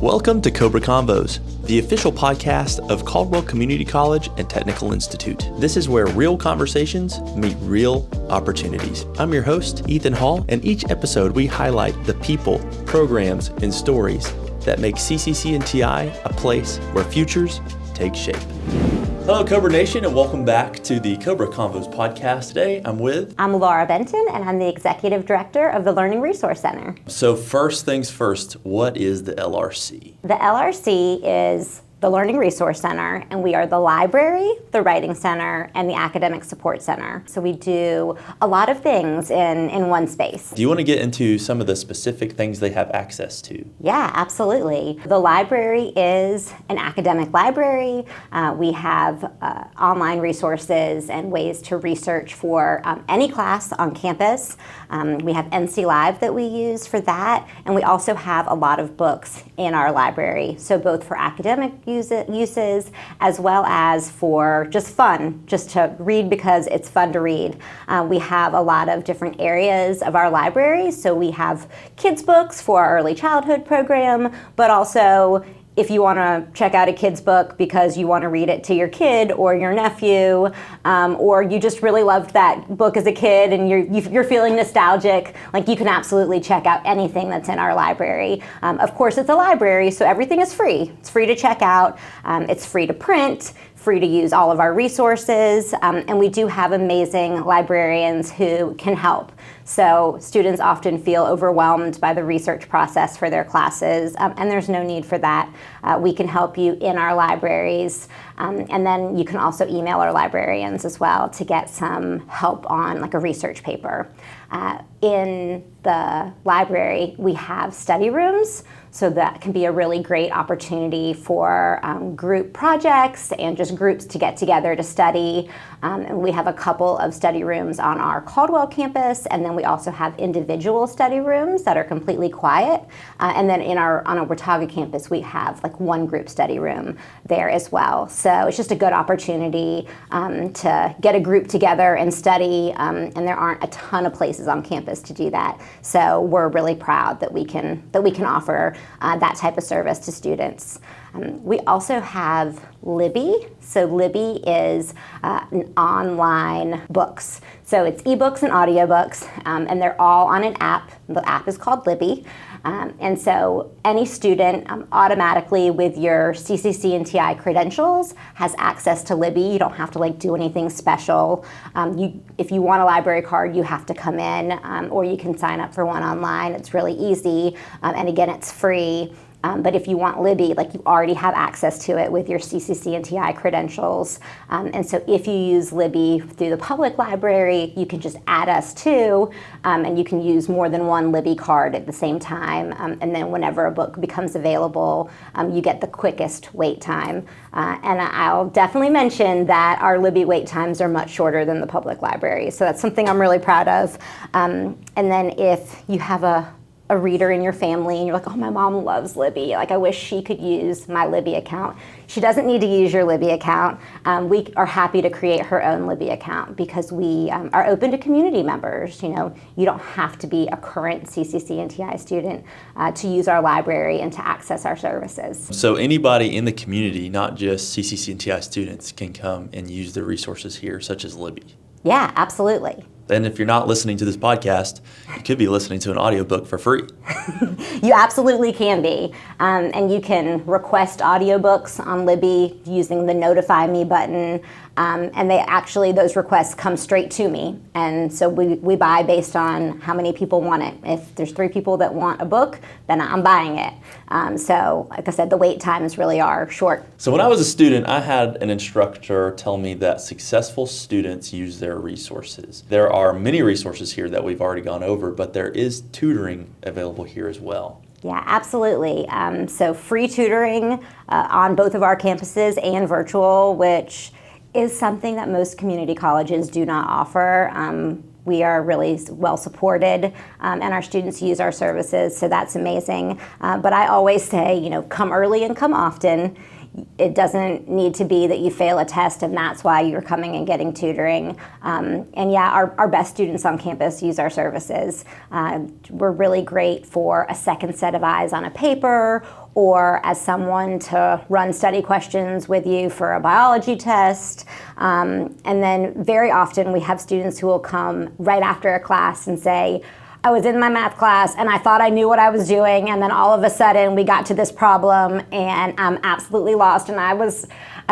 Welcome to Cobra Convos, the official podcast of Caldwell Community College and Technical Institute. This is where real conversations meet real opportunities. I'm your host, Ethan Hall, and each episode we highlight the people, programs, and stories that make CCC&TI a place where futures take shape. Hello, Cobra Nation, and welcome back to the Cobra Convos Podcast. Today, I'm Laura Benton, and I'm the Executive Director of the Learning Resource Center. So first things first, what is the LRC? The LRC is the Learning Resource Center, and we are the library, the Writing Center, and the Academic Support Center. So we do a lot of things in one space. Do you want to get into some of the specific things they have access to? Yeah, absolutely. The library is an academic library. We have online resources and ways to research for any class on campus. We have NC Live that we use for that, and we also have a lot of books in our library. So both for academic uses as well as for just fun, just to read because it's fun to read. We have a lot of different areas of our library. So we have kids books for our early childhood program, but also if you want to check out a kid's book because you want to read it to your kid or your nephew, or you just really loved that book as a kid and you're feeling nostalgic, like you can absolutely check out anything that's in our library. Of course, it's a library, so everything is free. It's free to check out. It's free to print, free to use all of our resources, and we do have amazing librarians who can help. So students often feel overwhelmed by the research process for their classes, and there's no need for that. We can help you in our libraries, and then you can also email our librarians as well to get some help on like a research paper. In the library, we have study rooms, so that can be a really great opportunity for group projects and just groups to get together to study. And we have a couple of study rooms on our Caldwell campus, and then we also have individual study rooms that are completely quiet. And then on our Watauga campus, we have like one group study room there as well. So it's just a good opportunity to get a group together and study, and there aren't a ton of places on campus to do that. So we're really proud that we can offer that type of service to students. We also have Libby. So Libby is an online books. So it's ebooks and audiobooks, and they're all on an app. The app is called Libby. And so any student automatically with your CCC&TI credentials has access to Libby. You don't have to do anything special. If you want a library card, you have to come in, or you can sign up for one online. It's really easy, and again, it's free. But if you want Libby, you already have access to it with your CCC&TI credentials. And so if you use Libby through the public library, you can just add us too, and you can use more than one Libby card at the same time. And then whenever a book becomes available, you get the quickest wait time. And I'll definitely mention that our Libby wait times are much shorter than the public library. So that's something I'm really proud of. And then if you have a reader in your family and you're like, oh, my mom loves Libby, I wish she could use my Libby account. She doesn't need to use your Libby account. We are happy to create her own Libby account because we are open to community members. You don't have to be a current CCC&TI student to use our library and to access our services. So anybody in the community, not just CCC&TI students, can come and use the resources here, such as Libby. Yeah, absolutely. And if you're not listening to this podcast, you could be listening to an audiobook for free. You absolutely can be. And you can request audiobooks on Libby using the Notify Me button. And those requests come straight to me. And so we buy based on how many people want it. If there's 3 people that want a book, then I'm buying it. So like I said, the wait times really are short. So when I was a student, I had an instructor tell me that successful students use their resources. There are many resources here that we've already gone over, but there is tutoring available here as well. Yeah, absolutely. So free tutoring on both of our campuses and virtual, which is something that most community colleges do not offer. We are really well supported, and our students use our services, so that's amazing. But I always say, come early and come often. It doesn't need to be that you fail a test and that's why you're coming and getting tutoring. And yeah, our best students on campus use our services. We're really great for a second set of eyes on a paper, or as someone to run study questions with you for a biology test. And then very often we have students who will come right after a class and say, I was in my math class and I thought I knew what I was doing, and then all of a sudden we got to this problem and I'm absolutely lost, and I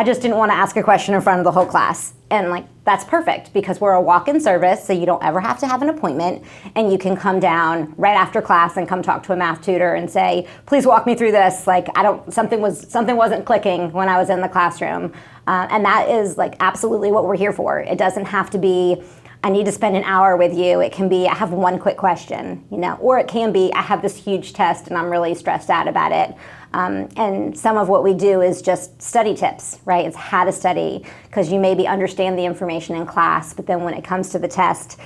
just didn't want to ask a question in front of the whole class. And like, that's perfect, because we're a walk-in service, so you don't ever have to have an appointment, and you can come down right after class and come talk to a math tutor and say, please walk me through this. Like, something wasn't clicking when I was in the classroom. And that is like absolutely what we're here for. It doesn't have to be, I need to spend an hour with you. It can be, I have one quick question, or it can be, I have this huge test and I'm really stressed out about it. And some of what we do is just study tips, right? It's how to study, because you maybe understand the information in class, but then when it comes to the test,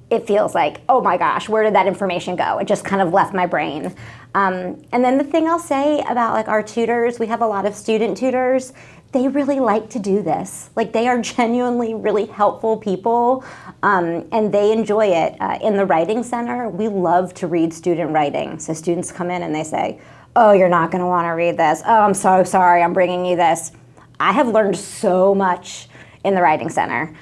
it feels like, oh my gosh, where did that information go? It just kind of left my brain. And then the thing I'll say about like our tutors, we have a lot of student tutors. They really like to do this. Like, they are genuinely really helpful people, and they enjoy it. In the Writing Center, we love to read student writing. So students come in and they say, oh, you're not going to want to read this. Oh, I'm so sorry, I'm bringing you this. I have learned so much in the Writing Center.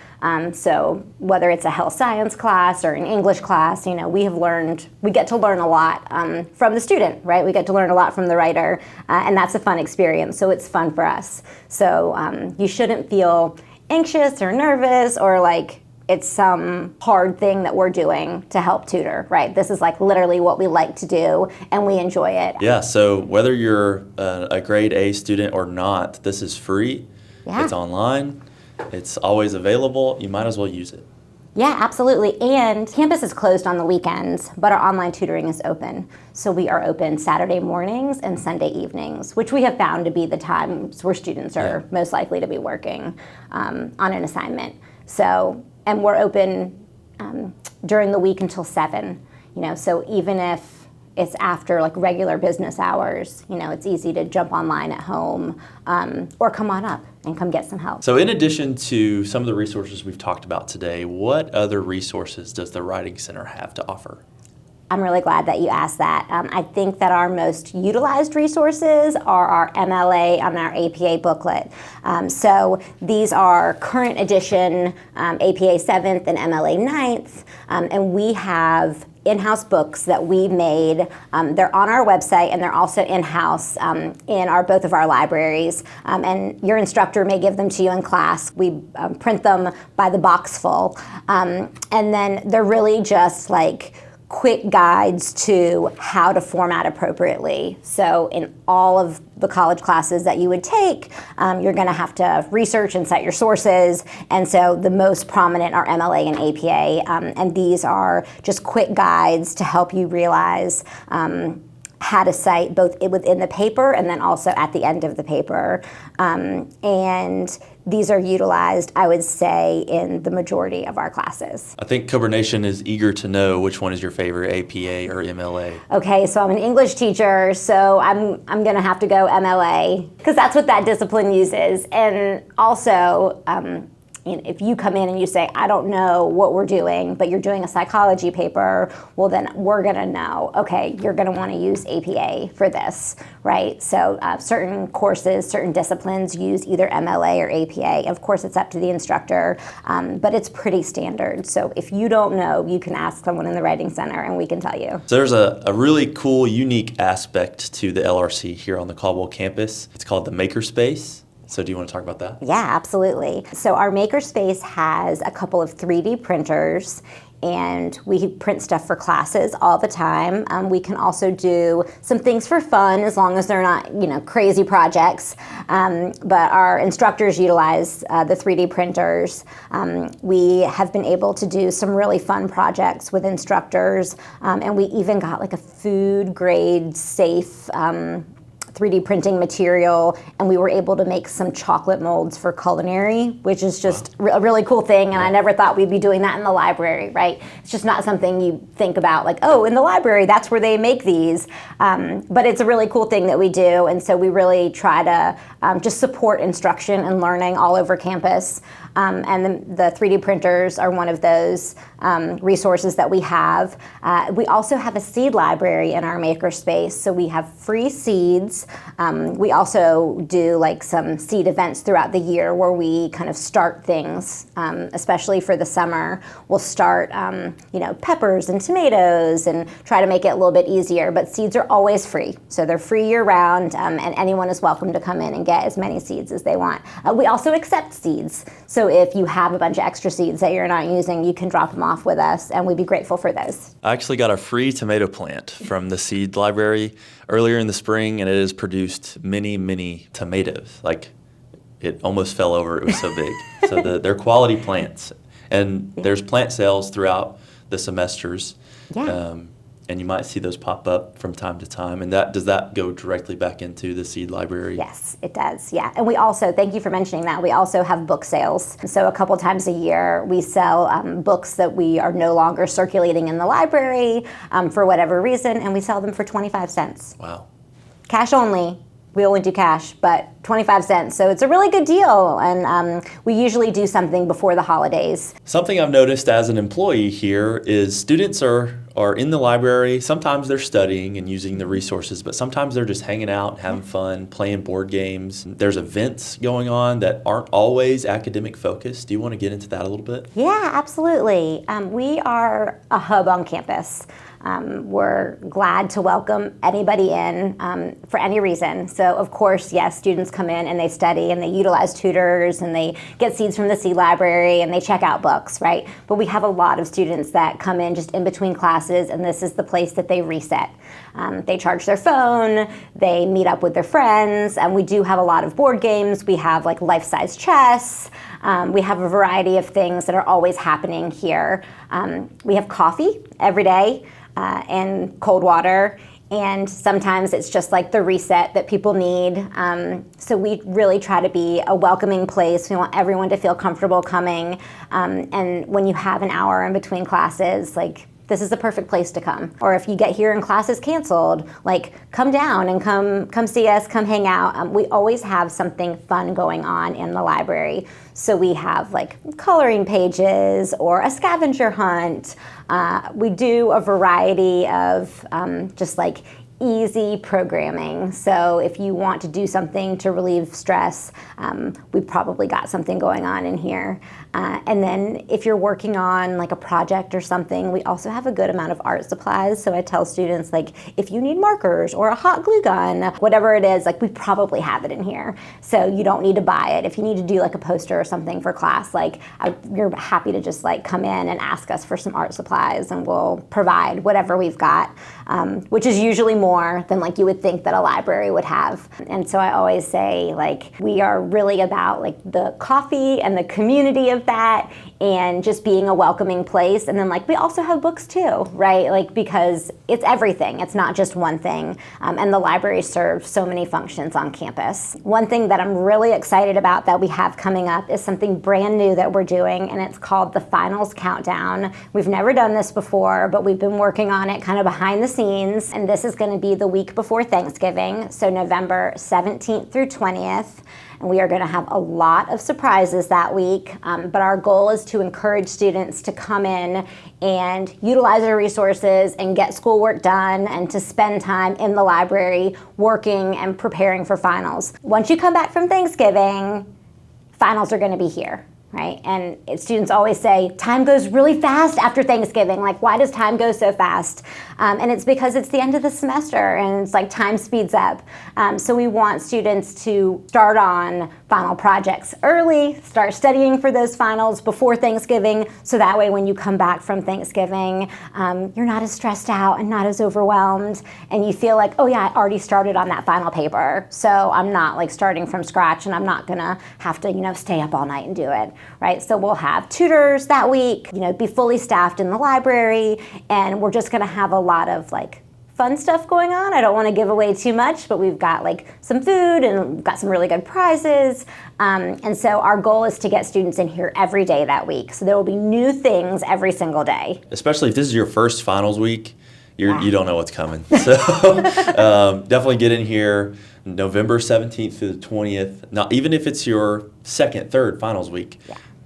So whether it's a health science class or an English class, we get to learn a lot from the student, right? We get to learn a lot from the writer, and that's a fun experience, so it's fun for us. So you shouldn't feel anxious or nervous or like it's some hard thing that we're doing to help tutor, right? This is like literally what we like to do, and we enjoy it. Yeah, so whether you're a grade A student or not, this is free. Yeah. It's online. It's always available. You might as well use it. Yeah, absolutely. And campus is closed on the weekends, but our online tutoring is open. So we are open Saturday mornings and Sunday evenings, which we have found to be the times where students are most likely to be working on an assignment. So, and we're open during the week until 7. So even if it's after like regular business hours, it's easy to jump online at home or come on up and come get some help. So in addition to some of the resources we've talked about today, what other resources does the Writing Center have to offer? I'm really glad that you asked that. I think that our most utilized resources are our MLA and our APA booklet. So these are current edition APA 7th and MLA 9th, and we have in-house books that we made. They're on our website, and they're also in-house in both of our libraries. And your instructor may give them to you in class. We print them by the box full. And then they're really just like quick guides to how to format appropriately. So in all of the college classes that you would take, you're going to have to research and cite your sources. And so the most prominent are MLA and APA. And these are just quick guides to help you realize how to cite both within the paper and then also at the end of the paper. And these are utilized, I would say, in the majority of our classes. I think Cobra Nation is eager to know which one is your favorite, APA or MLA. Okay, so I'm an English teacher, so I'm going to have to go MLA because that's what that discipline uses. And also, if you come in and you say, I don't know what we're doing, but you're doing a psychology paper, well then we're gonna know, okay, you're gonna wanna use APA for this, right? So certain courses, certain disciplines use either MLA or APA. Of course, it's up to the instructor, but it's pretty standard. So if you don't know, you can ask someone in the Writing Center and we can tell you. So there's a really cool, unique aspect to the LRC here on the Caldwell campus. It's called the Makerspace. So do you want to talk about that? Yeah, absolutely. So our Makerspace has a couple of 3D printers, and we print stuff for classes all the time. We can also do some things for fun as long as they're not, crazy projects. But our instructors utilize the 3D printers. We have been able to do some really fun projects with instructors, and we even got like a food grade safe 3D printing material, and we were able to make some chocolate molds for culinary, which is just a really cool thing, and I never thought we'd be doing that in the library, right? It's just not something you think about, like, oh, in the library, that's where they make these. But it's a really cool thing that we do, and so we really try to just support instruction and learning all over campus. And the 3D printers are one of those resources that we have. We also have a seed library in our Makerspace, so we have free seeds. We also do like some seed events throughout the year where we kind of start things, especially for the summer. We'll start, peppers and tomatoes and try to make it a little bit easier, but seeds are always free. So they're free year round, and anyone is welcome to come in and get as many seeds as they want. We also accept seeds. So if you have a bunch of extra seeds that you're not using, you can drop them off with us, and we'd be grateful for those. I actually got a free tomato plant from the seed library earlier in the spring, and it has produced many, many tomatoes. Like, it almost fell over. It was so big. So they're quality plants. And there's plant sales throughout the semesters. Yeah. And you might see those pop up from time to time. And does that go directly back into the seed library? Yes, it does. Yeah. And we also, thank you for mentioning that, we also have book sales. So a couple times a year, we sell books that we are no longer circulating in the library for whatever reason, and we sell them for 25 cents. Wow. Cash only. We only do cash, but 25 cents. So it's a really good deal. And we usually do something before the holidays. Something I've noticed as an employee here is students are in the library. Sometimes they're studying and using the resources, but sometimes they're just hanging out, having fun, playing board games. There's events going on that aren't always academic focused. Do you want to get into that a little bit? Yeah, absolutely. We are a hub on campus. We're glad to welcome anybody in for any reason. So of course, yes, students come in and they study and they utilize tutors and they get seeds from the seed library and they check out books, right? But we have a lot of students that come in just in between classes, and this is the place that they reset. They charge their phone, they meet up with their friends, and we do have a lot of board games. We have like life-size chess. We have a variety of things that are always happening here. We have coffee every day. And cold water, and sometimes it's just like the reset that people need. So we really try to be a welcoming place. We want everyone to feel comfortable coming, and when you have an hour in between classes, like, this is the perfect place to come. Or if you get here and class is canceled, like, come down and come see us, come hang out. We always have something fun going on in the library. So we have like coloring pages or a scavenger hunt. We do a variety of just like easy programming. So if you want to do something to relieve stress, we've probably got something going on in here. And then if you're working on like a project or something, we also have a good amount of art supplies. So I tell students, like, if you need markers or a hot glue gun, whatever it is, like, we probably have it in here. So you don't need to buy it. If you need to do like a poster or something for class, like, you're happy to just like come in and ask us for some art supplies, and we'll provide whatever we've got, which is usually more than like you would think that a library would have. And so I always say, like, we are really about like the coffee and the community of that, and just being a welcoming place. And then like we also have books too, right? Like, because it's everything. It's not just one thing. And the library serves so many functions on campus. One thing that I'm really excited about that we have coming up is something brand new that we're doing, and it's called the Finals Countdown. We've never done this before, but we've been working on it kind of behind the scenes, and this is going to be the week before Thanksgiving, so November 17th through 20th. And we are going to have a lot of surprises that week, but our goal is to encourage students to come in and utilize our resources and get schoolwork done, and to spend time in the library working and preparing for finals. Once you come back from Thanksgiving, finals are going to be here. Right? And students always say, time goes really fast after Thanksgiving. Like, why does time go so fast? And it's because it's the end of the semester, and it's like time speeds up. So we want students to start on final projects early, start studying for those finals before Thanksgiving, so that way when you come back from Thanksgiving, you're not as stressed out and not as overwhelmed, and you feel like, oh yeah, I already started on that final paper, so I'm not like starting from scratch, and I'm not gonna have to, stay up all night and do it. Right, so we'll have tutors that week, be fully staffed in the library, and we're just going to have a lot of like fun stuff going on. I don't want to give away too much, but we've got like some food and we've got some really good prizes. And so our goal is to get students in here every day that week. So there will be new things every single day. Especially if this is your first finals week, you don't know what's coming. So definitely get in here November 17th through the 20th. Now, even if it's your second, third finals week,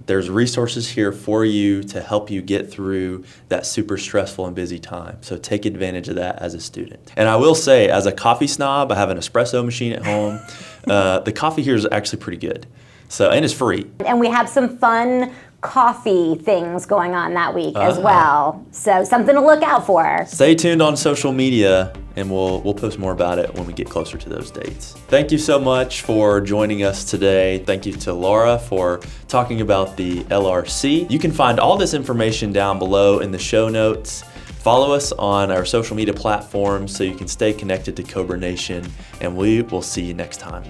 there's resources here for you to help you get through that super stressful and busy time. So take advantage of that as a student. And I will say, as a coffee snob, I have an espresso machine at home. The coffee here is actually pretty good. So, and it's free. And we have some fun coffee things going on that week as well. So something to look out for. Stay tuned on social media and we'll post more about it when we get closer to those dates. Thank you so much for joining us today. Thank you to Laura for talking about the LRC. You can find all this information down below in the show notes. Follow us on our social media platforms so you can stay connected to Cobra Nation, and we will see you next time.